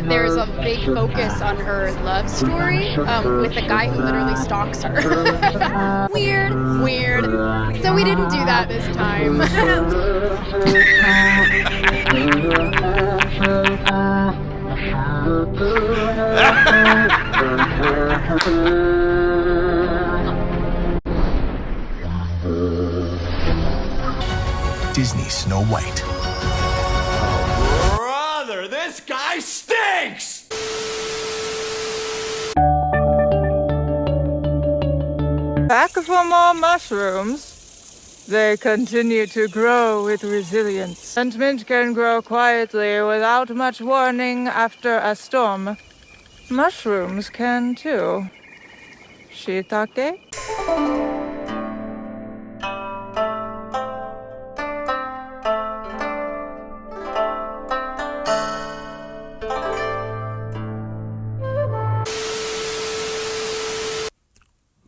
There's a big focus on her love story with a guy who literally stalks her. Weird. So we didn't do that this time. Disney Snow White. Brother, this guy stinks! Back for more mushrooms. They continue to grow with resilience. Sentiment can grow quietly without much warning after a storm. Mushrooms can too. Shiitake?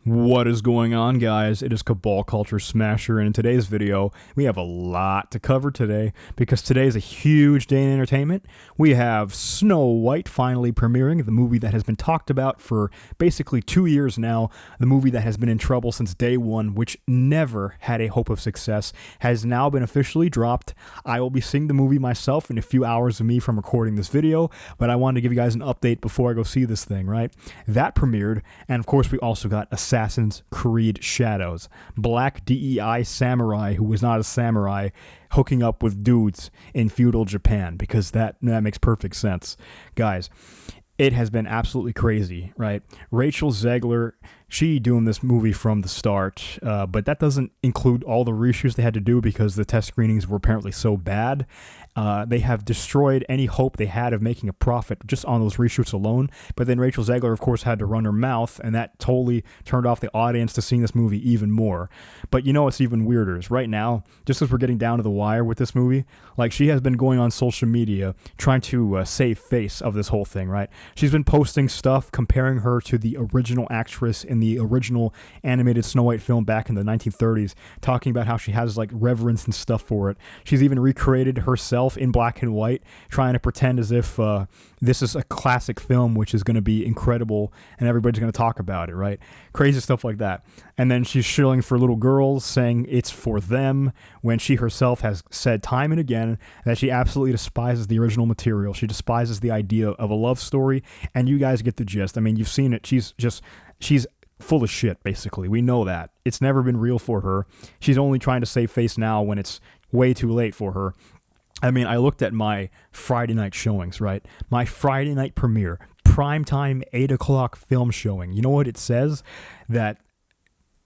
What is going on, guys? It is Cabal Culture Smasher, and in today's video, we have a lot to cover today, because today is a huge day in entertainment. We have Snow White finally premiering, the movie that has been talked about for basically 2 years now, the movie that has been in trouble since day one, which never had a hope of success, has now been officially dropped. I will be seeing the movie myself in a few hours of me from recording this video, but I wanted to give you guys an update before I go see this thing, right? That premiered, and of course we also got Assassin's Creed Shadows. Black DEI samurai who was not a samurai hooking up with dudes in feudal Japan, because that makes perfect sense. Guys, it has been absolutely crazy, right? Rachel Zegler, she doing this movie from the start, but that doesn't include all the reshoots they had to do because the test screenings were apparently so bad. They have destroyed any hope they had of making a profit just on those reshoots alone. But then Rachel Zegler, of course, had to run her mouth, and that totally turned off the audience to seeing this movie even more. But you know what's even weirder is right now, just as we're getting down to the wire with this movie, like she has been going on social media trying to save face of this whole thing, right? She's been posting stuff comparing her to the original actress in the original animated Snow White film back in the 1930s, talking about how she has like reverence and stuff for it. She's even recreated herself in black and white, trying to pretend as if this is a classic film which is going to be incredible and everybody's going to talk about it, right? Crazy stuff like that. And then she's shilling for little girls, saying it's for them, when she herself has said time and again that she absolutely despises the original material. She despises the idea of a love story, and you guys get the gist. I mean, you've seen it. She's full of shit, basically. We know that. It's never been real for her. She's only trying to save face now when it's way too late for her. I mean, I looked at my Friday night showings, right? My Friday night premiere, primetime 8 o'clock film showing. You know what it says? That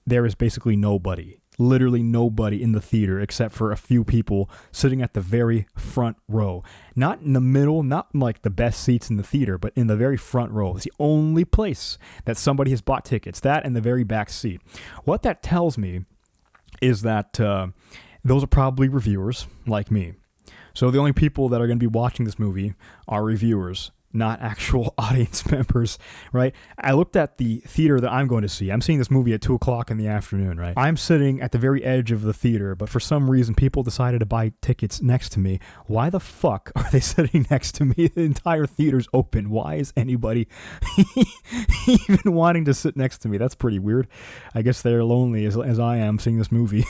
there is basically nobody, literally nobody in the theater except for a few people sitting at the very front row. Not in the middle, not like the best seats in the theater, but in the very front row. It's the only place that somebody has bought tickets, that and the very back seat. What that tells me is that those are probably reviewers like me. So the only people that are going to be watching this movie are reviewers, not actual audience members, right? I looked at the theater that I'm going to see. I'm seeing this movie at 2 o'clock in the afternoon, right? I'm sitting at the very edge of the theater, but for some reason, people decided to buy tickets next to me. Why the fuck are they sitting next to me? The entire theater's open. Why is anybody even wanting to sit next to me? That's pretty weird. I guess they're lonely as I am seeing this movie.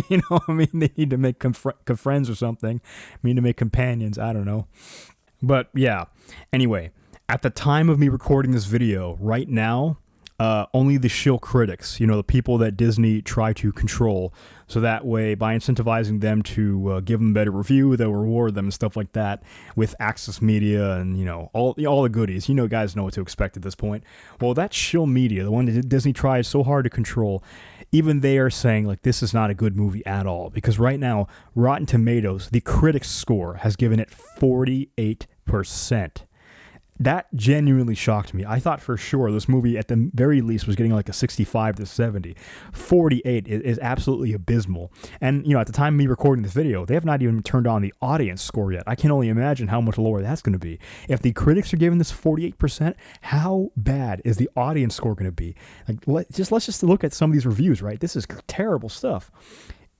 You know, I mean, they need to make friends or something. Need to make companions. I don't know. But yeah, anyway, at the time of me recording this video, right now, only the shill critics, you know, the people that Disney try to control, so that way, by incentivizing them to give them a better review, they'll reward them and stuff like that with access media and, you know, all the goodies. You know, guys know what to expect at this point. Well, that shill media, the one that Disney tries so hard to control, even they are saying, like, this is not a good movie at all. Because right now, Rotten Tomatoes, the critics score, has given it 48%. That genuinely shocked me. I thought for sure this movie, at the very least, was getting like a 65 to 70. 48 is absolutely abysmal. And, you know, at the time of me recording this video, they have not even turned on the audience score yet. I can only imagine how much lower that's going to be. If the critics are giving this 48%, how bad is the audience score going to be? Like, let's just look at some of these reviews, right? This is terrible stuff.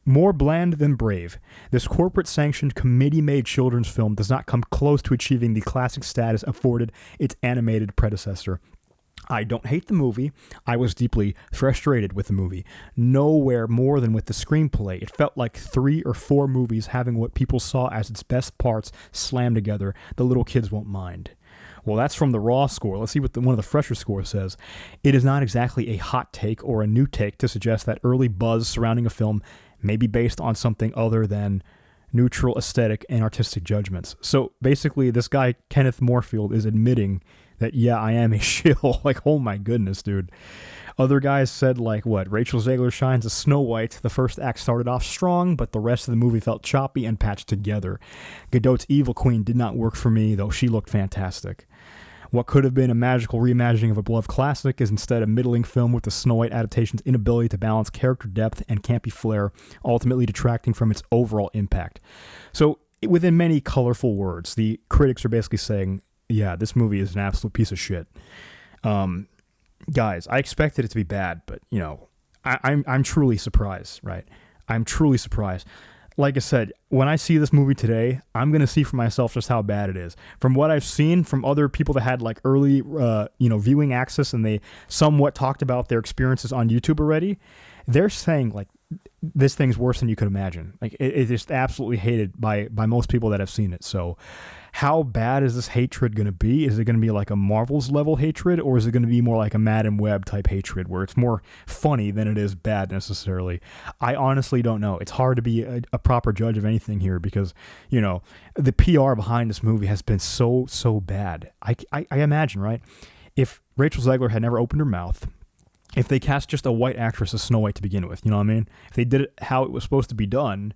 More bland than brave, this corporate-sanctioned, committee-made children's film does not come close to achieving the classic status afforded its animated predecessor. I don't hate the movie. I was deeply frustrated with the movie. Nowhere more than with the screenplay. It felt like 3 or 4 movies having what people saw as its best parts slammed together. The little kids won't mind. Well, that's from the raw score. Let's see what one of the fresher scores says. It is not exactly a hot take or a new take to suggest that early buzz surrounding a film may be based on something other than neutral aesthetic and artistic judgments. So basically, this guy, Kenneth Moorfield, is admitting that, yeah, I am a shill. Like, oh my goodness, dude. Other guys said, like, what? Rachel Zegler shines as Snow White. The first act started off strong, but the rest of the movie felt choppy and patched together. Godot's Evil Queen did not work for me, though she looked fantastic. What could have been a magical reimagining of a beloved classic is instead a middling film with the Snow White adaptation's inability to balance character depth and campy flair, ultimately detracting from its overall impact. So, within many colorful words, the critics are basically saying, yeah, this movie is an absolute piece of shit. Guys, I expected it to be bad, but, you know, I'm truly surprised, right? I'm truly surprised. Like I said, when I see this movie today, I'm going to see for myself just how bad it is. From what I've seen from other people that had like early, viewing access, and they somewhat talked about their experiences on YouTube already, they're saying like this thing's worse than you could imagine. Like it is absolutely hated by most people that have seen it. So how bad is this hatred going to be? Is it going to be like a Marvel's level hatred, or is it going to be more like a Madam Web type hatred where it's more funny than it is bad necessarily? I honestly don't know. It's hard to be a proper judge of anything here because, you know, the PR behind this movie has been so bad. I imagine, right? If Rachel Zegler had never opened her mouth, if they cast just a white actress as Snow White to begin with, you know what I mean? If they did it how it was supposed to be done,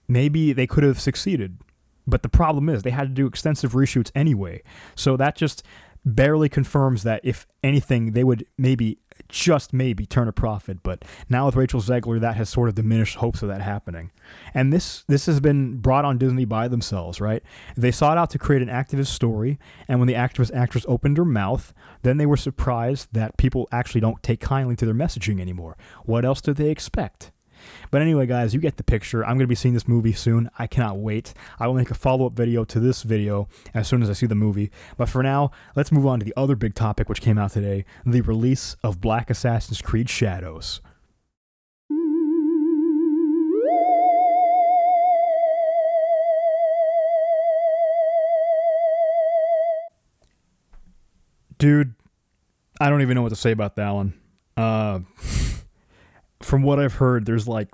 maybe they could have succeeded. But the problem is they had to do extensive reshoots anyway. So that just barely confirms that, if anything, they would just maybe turn a profit. But now with Rachel Zegler, that has sort of diminished hopes of that happening. And this has been brought on Disney by themselves, right? They sought out to create an activist story, and when the actress opened her mouth, then they were surprised that people actually don't take kindly to their messaging anymore. What else did they expect? But anyway, guys, you get the picture. I'm going to be seeing this movie soon. I cannot wait. I will make a follow-up video to this video as soon as I see the movie. But for now, let's move on to the other big topic which came out today, the release of Black Assassin's Creed Shadows. Dude, I don't even know what to say about that one. From what I've heard, there's like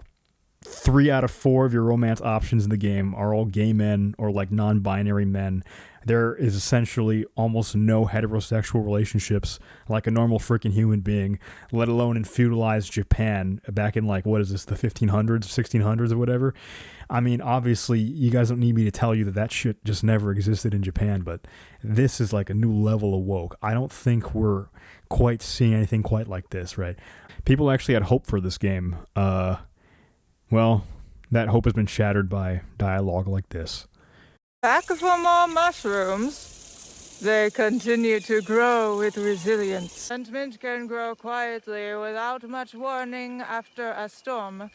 3 out of 4 of your romance options in the game are all gay men or like non-binary men. There is essentially almost no heterosexual relationships like a normal freaking human being, let alone in feudalized Japan back in like, what is this, the 1500s, 1600s or whatever. I mean, obviously, you guys don't need me to tell you that shit just never existed in Japan, but this is like a new level of woke. I don't think we're quite seeing anything quite like this, right? People actually had hope for this game. Well, that hope has been shattered by dialogue like this. Back for more mushrooms. They continue to grow with resilience. Sentiment can grow quietly without much warning after a storm.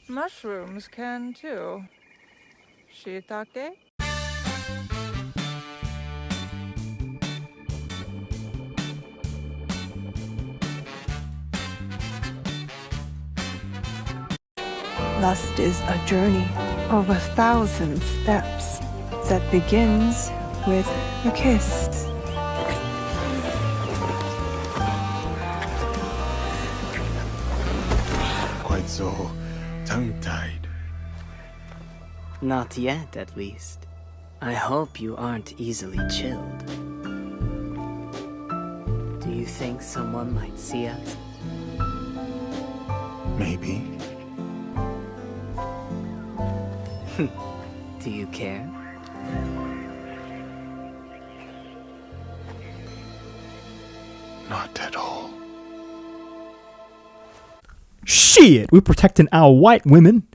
Mushrooms can too. Shiitake? Lust is a journey of 1,000 steps that begins with a kiss. Quite so tongue-tied. Not yet, at least. I hope you aren't easily chilled. Do you think someone might see us? Maybe. Do you care? Not at all. Shit! We're protecting our white women.